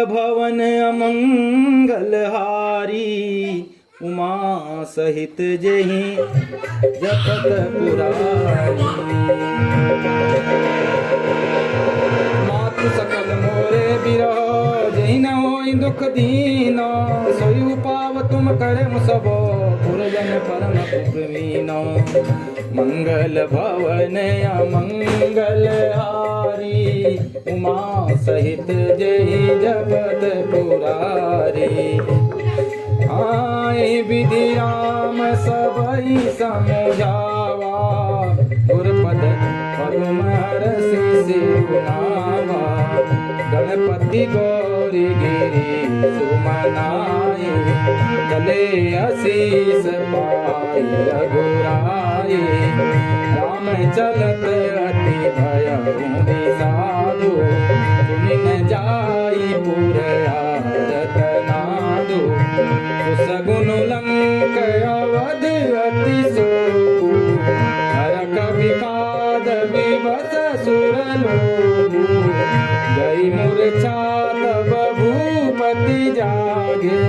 भवन अमंगल हारी, उमा सहित जेहि जपत पुरारी। मातु सकल मोरे बिरह, जेहि न होई दुख दीन। सोई पाव तुम करे मुसबो, पुरजन परम प्रवीण। मंगल भवन अमंगल हारी, उमा सहित जेहि जपत पुरारी। आए विधि राम सबई समझावा, गुरपद पद्म हरषि सिरुनावा। गणपति गौरी गिरी सुमनाए, गले आशीष पाई रघुराई। राम चलत अति भयउ साधु, सुनिन जाई पुर आरत नादु। सगुन लंक अवध अति सोपु, हरक विषाद विवश सुरलोभु। गई मूर्छा तब भूपति जागे,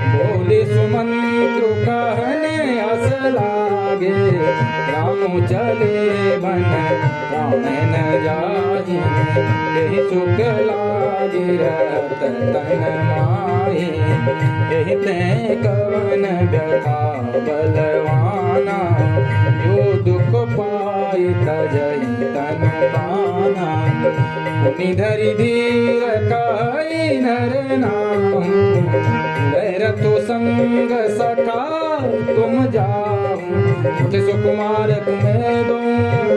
बोले सुमंत्रु कहने हस लागे। राम चले बन प्राण न जाहि, यही सुख लागे रत तन माहि। यही ते कवन व्यथा बलवाना, जो दुख पाई तजहि तन पाना। पुनि धरि धीर कहि नर नाहु, लहरतु संग सखा तुम जाहु। उठे सुकुमार तुम्हें दो,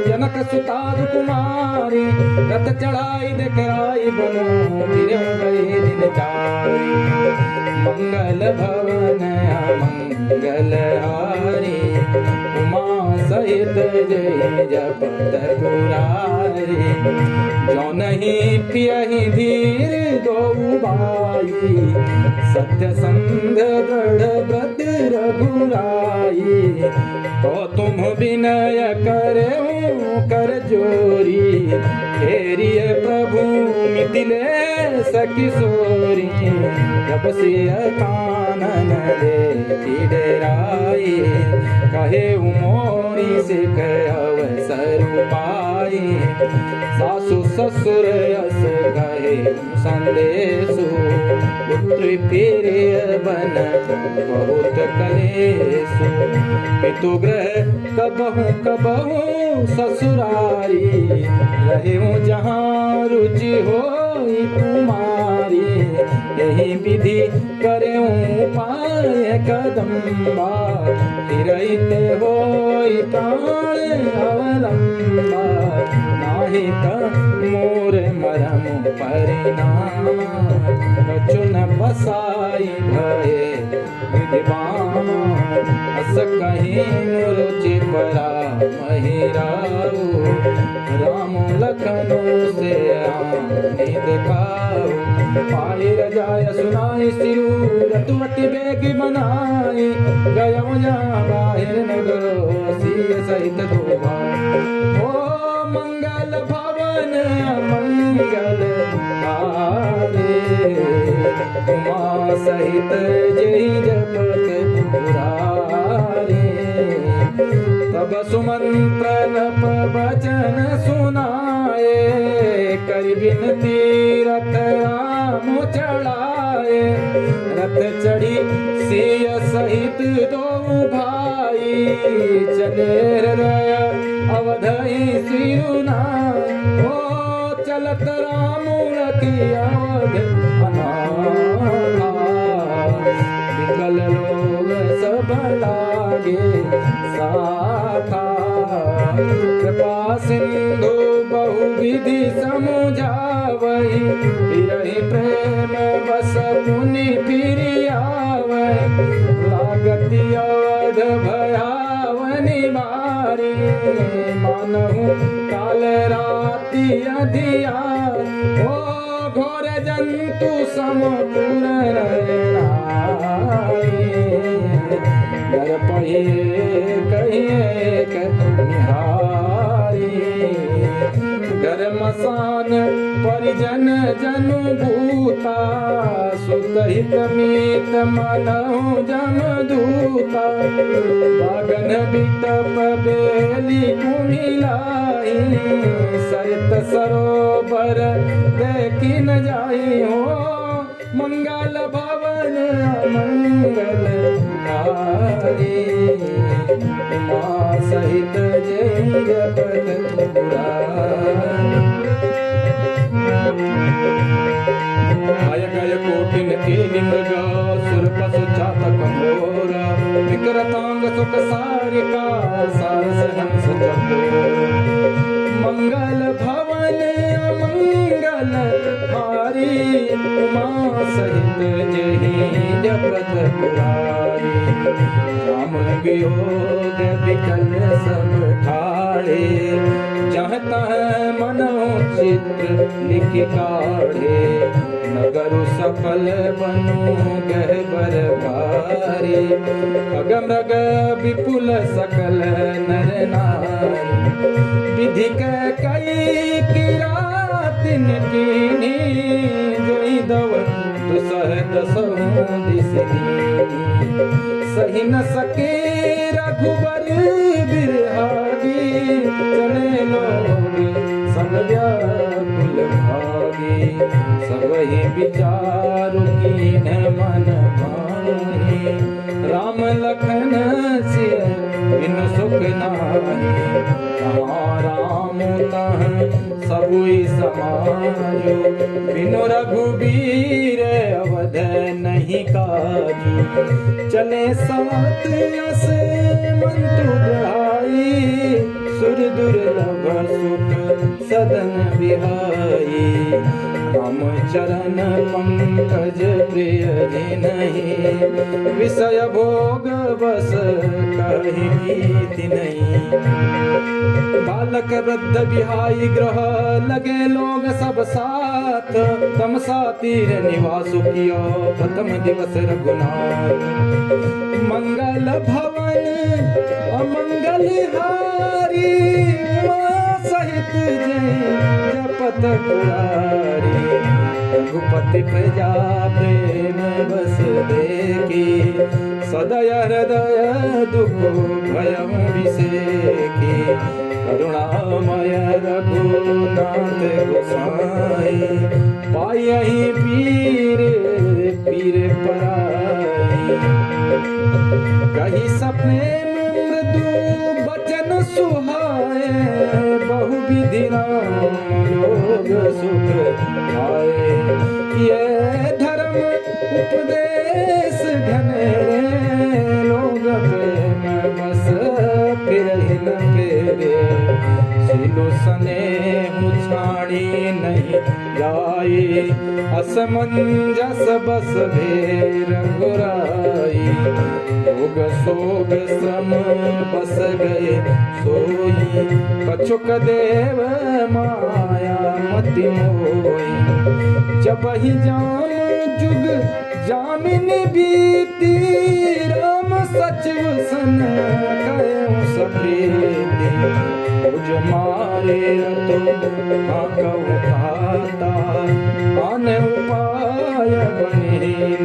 जनक सुता कुमारी। रथ चढ़ाई दिखलाई बनो, फिर गए दिन चारी। मंगल भवन अमंगल हारी, उमा सहित जय जपत पुरारी। जो नहीं पियहि धीर दो भाई, सत्य संग दृढ़ व्रत रघुराई। तो तुम विनय करे कर जोरी, फेरिय प्रभु मिथिले सकिशोरी। जब सिय कानन देखि डेराई, कहे मोरी सिख अवसर पाई। सासु ससुर अस कहे संदेशु, पुत्र फिर बन बहुत कलेशु। पितु ग्रह कबहु कबहु ससुरारी, रहे जहाँ रुचि होई तुम्हारी। यही विधि करे पाए कदम्बा, फिरते होई प्राण अवलंबा। नाही त मोर मरम परिणाम, कछु न बसाई भये विद्वान। अस कहीं रुचि परा महिराऊ, राम लखनऊ से आने दिखाओ। पाई रजाय सुनाई सिरु, रतुवती बेग बनाई। गयो जहाँ बाहिर नगरो, सिय सहित धोबा। ओ मंगल भवन मंगल हारे, उमा सहित जय जपत पुरारी। तब सुमंत्र नप वचन सुनाए, कर बिनती रथ राम चढ़ाए। रथ चढ़ी सिय सहित दो भाई, चले हृदय अवधि सिरुनाई। ओ चलत राम रति अवध अनाथा, विकल लोग सब लागे साथा। कृपा सिंधु बहुविधि समुझावहि, फिरहि प्रेम बस पुनि फिरि आवहि। लागति अवध भयावनि बारी, मानहु काल राति अधियार। ओ घोर जंतु समपुर घर पहिए कहिए निहारी। घर मसान परिजन जनु भूता सुतहित मीत मनहु जमदूता बागन बिटप बेली कुमिलाई सरित सरोवर देखी न जाई हो मंगल भवन मंगल कारी उमा सहित जय जपत पुरारी आय गय कोटिन के मृगा सुर पशु चातक मोरा विकरतांग सुख सारिका सारस हंस चकोर मंगल भवन मंगल हारी उमा सहित जही जपत पुरारी राम वियोग विकल सब ठाड़े जहाँ तह मनो चित्र लिख काढ़े नगर सफल बनु गहबर भारी अगमृग विपुल सकल नर नारी विधि कई किरातिन कीनी जोई दव दुसह दसहु दिसनी सही न सके रघुबर बिरहागी चले लोग सब व्याकुल भागी सब ही विचारु कीन मन माही राम लखन सिय बिनु सुख नाही कहाँ राम तह सबुई समाजो बिनु रघुबीर अवध नहीं काजू चले सात अस मंतु दहाई सुर दुर्लभ सुख सदन बिहाई राम चरण पंकज प्रिय जिनहि विषय भोग बस कहि कीति नहीं बालक वृद्ध बिहाई ग्रह लगे लोग सब साथ तमसा तीर निवासु कियो प्रथम दिवस रघुनाथ मंगल भवन अमंगल हारी सहित जय जपत पुरारी रघुपति प्रजा प्रेम बस देखी सदय हृदय दुख भयम विसेकी करुणामय रघुनाथ गोसाई पायहि पीर पीर पराई कही सपने मृदु बचन सुहाए बहु विधि राम लोग सुख आए ये धर्म उपदेश घनेरे लोग प्रेम बस फिर न फेरे सिलो स्नेहु छाड़ी नहीं जाए असमंजस बस भेर घुराई भोग सोग श्रम बस गए सोई कछुक देव माया मति मोई जब ही जाम जुग जामिन बीती राम सचिव सन कयो सप्रीति मुझ मारे तो कहूँ खाता आन उपाय बने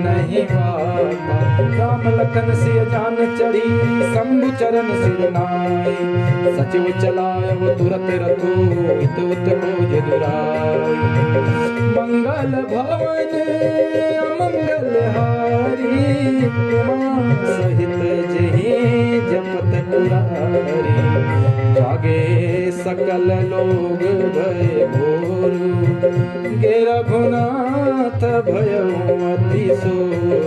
नहीं पाता राम लखन सिय जान चढ़ी शंभु चरण सिर नाई सचिव चलाय वो तुरत रथो इत उत खोज दुराई मंगल भवन अमंगल हारी उमा सहित जही जपत पुरारी जागे सकल लोग भय घोरू गे रघुनाथ भयो अति सोरू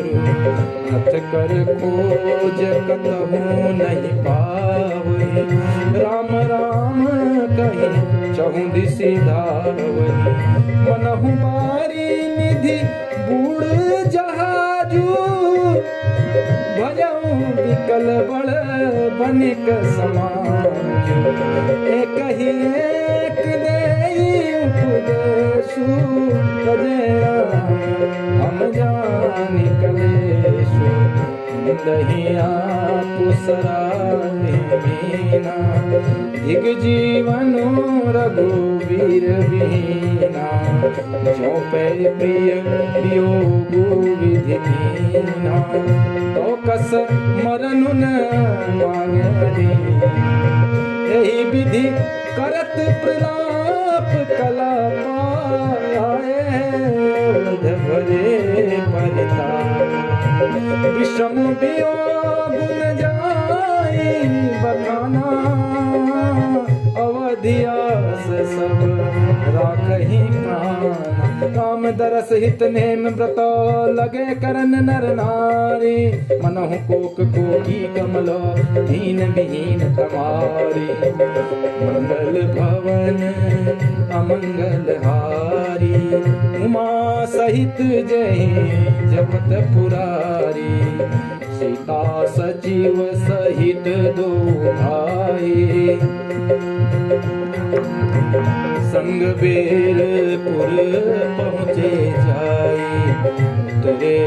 हथ कर खोज कतहु नहीं पावई राम राम कही चहु दिशि धावई मनहु मारी निधि बूढ़ जहाजू भजऊ विकल बड़ बनिक समाज एक ही एक देई उपदेशु तजे हम जानि कलेशु दहिया कुसराना दिग जीवनो रघुवीर बीना जो पे प्रिय वियोग विधि कीना तो कस मरनु न मांगे यही विधि करत प्रलाप कला पाए भरे परिता विषम वियोग न जाई बखाना अवधियास सब राखही प्राण काम दरस हित नेम व्रत लगे करन नर नारी मनहु कोक कोकी कमल दीन विहीन तमारी मंगल भवन अमंगल हारी उमा सहित जय जपत पुरारी सीता सजीव सहित दो भाई संग बेरपुर पहुँचे जाए तुरे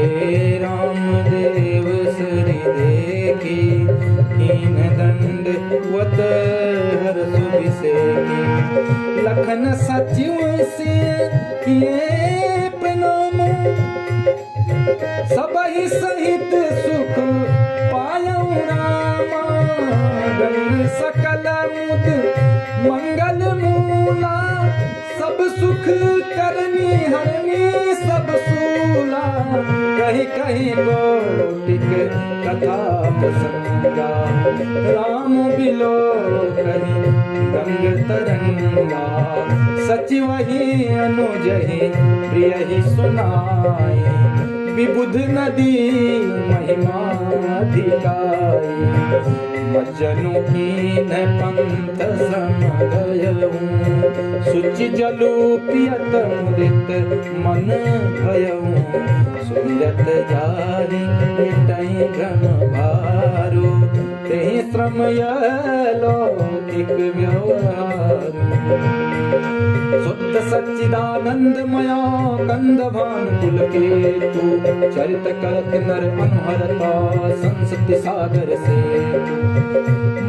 राम देव श्री देखी कीन दंड वत हर सुभिषेकी लखन सचिव से किए प्रणाम सबहि सहित सुख पायौ रामा गंग सकल मुद मंगल मूला सब सुख करनी हरनी सब सूला कहीं कहीं गोटिक कथा प्रसंगा राम बिलो कहीं गंग तरंगा सचिव ही अनुज ही प्रिय ही सुनाई विबुध नदी महिमा अधिकाई मज्जनु कीन पंथ समगयऊं सुचि जलु पियत मुदित मन भयऊं सुमिरत जारी मिटई भ्रम भारू तेहि श्रम लौकिक व्यवहार शुद्ध सच्चिदानंदमया कंदभान पुलकेतु चरित करत नर अनुहरता संसति सागर से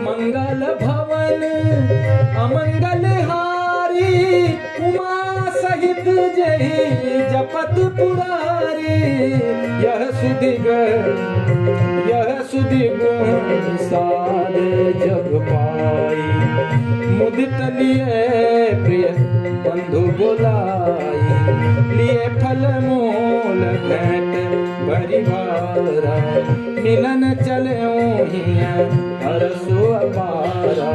मंगल भवन अमंगल हारी उमा सहित जय जपत पुरारी यह सुदिग साध जग पाई मुदित लिए प्रिय बंधु बुलाई लिए फल मूल भेंट भरी भारा मिलन चलो हरसु अपारा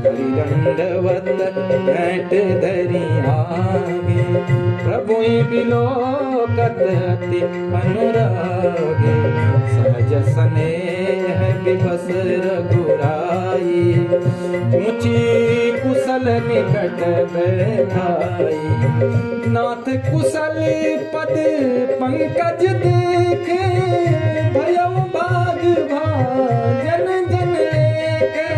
करी दंडवत भेंट धरी आगे प्रभु बिलोकत अति अनुरागे सहज स्नेह विभस रघुराई ऊंची कुशल निकट बैठाई नाथ कुशल पद पंकज देखे भयउ भाग भाजन जन लेके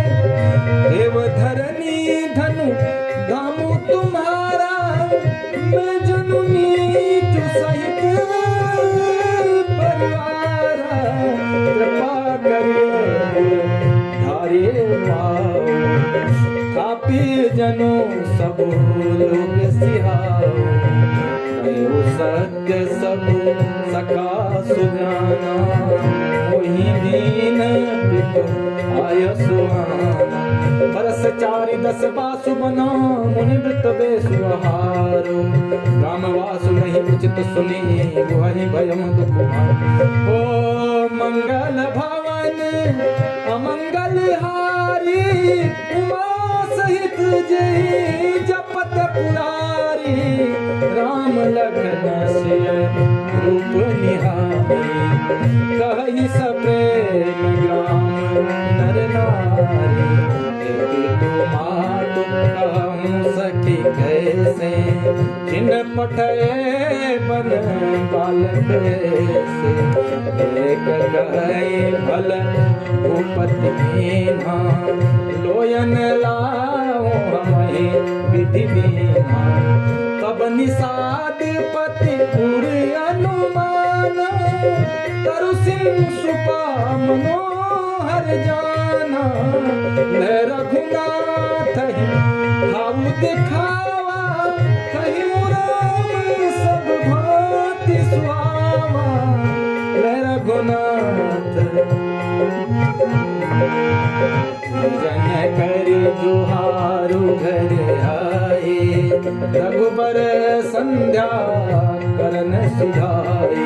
देव धरनी धनु धामु तुम्हारा मैं जननी जो सहित परिवारा कृपा करिए धारे पाओ कापी जनो सब लोग सिहाओ कहो सत्य सब सखा सुजाना मोहि दीन पितो आय सुहाना बरस चारि दस बासु बना मुनि वृत बेसु आहारो राम वासु नहीं उचित सुनी वही भयम दुख ओ मंगल भवन अमंगल हारी उमा सहित जय जपत पुरारी राम लखन सिय रूप निहारी कहि सप्रेम ग्राम नर नारी मातु कहूँ सखी कैसे जिन पठये बन बालक से एक कहे भल भूपति मीना लोयन लाओ हमें विधि बीना तब निषाद पति पुर अनुमान तरु सिंह सुपा मनोहर जाना ले रघुनाथ भाव दिखावा कहीं राम सब भांति सुहावा ले रघुनाथ जन कर जुहारु घर आए रघुबर संध्या करन सुधाई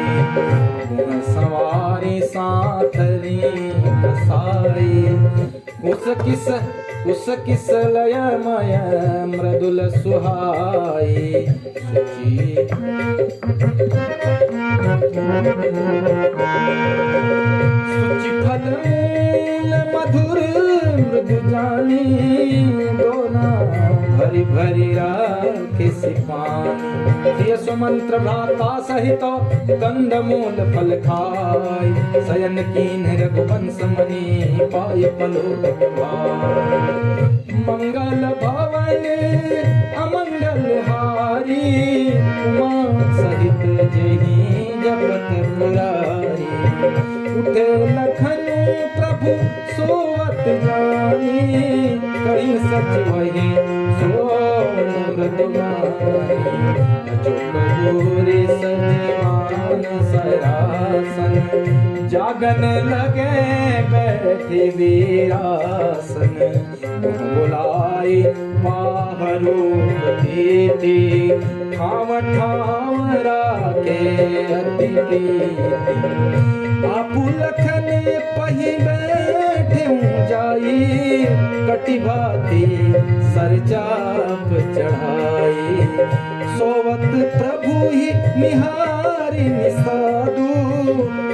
गुण सवारी साथरी कसाई उस किस लयमय मृदुल सुहाई सुचि फल मधुर मृदु जानी दोना भरी भरी राखे सिपान सुमंत्र भ्राता सहित कंद मूल फल खाय शयन कीन रघुवंश मणि पाय पलोक मंगल भवन अमंगल हारी उमा सहित जही जपत मुरारी उठे लखन प्रभु सोवत जानी कहीं सच वही चुपगोरे सजमान सरासन जागन लगे बैठे वीरासन बुलाए पाहरो दीदी ठाव ठाव राके अतिथि आपु लखन पही बैठे जाई कटी भाती सरचाप चढ़ाई सोवत प्रभु ही निहारी निसादु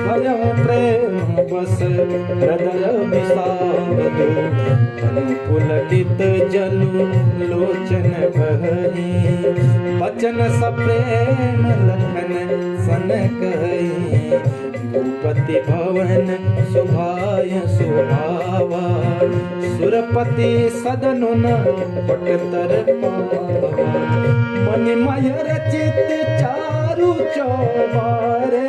भय प्रेम बस हृदय विषादु तनु पुलकित जलु लोचन बहनी बचन सप्रेम लखन सन कही भूपति भवन सुभाय सुहावा सुरपति सदनुन पटतर पावा मणिमय रचित चारु चौबारे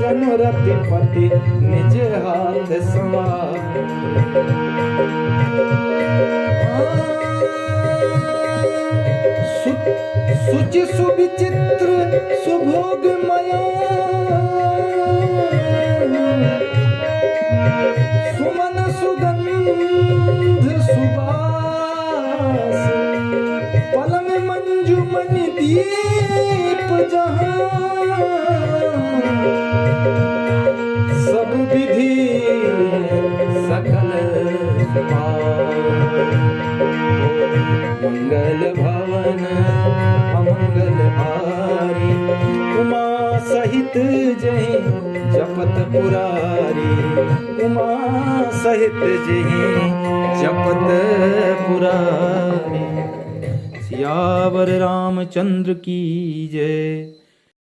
जनु रतिपति निज हाथ सवार सुचि सुविचित्र सुभोगमय सुमन सुगंध सुबास पलंग मंजुमन दीप जहां सब विधि सकल मंगल भवन अमंगल हारी उमा सहित जय जपत पुरारी उमा सहित जय जपत पुरारी। सियावर रामचंद्र की जय।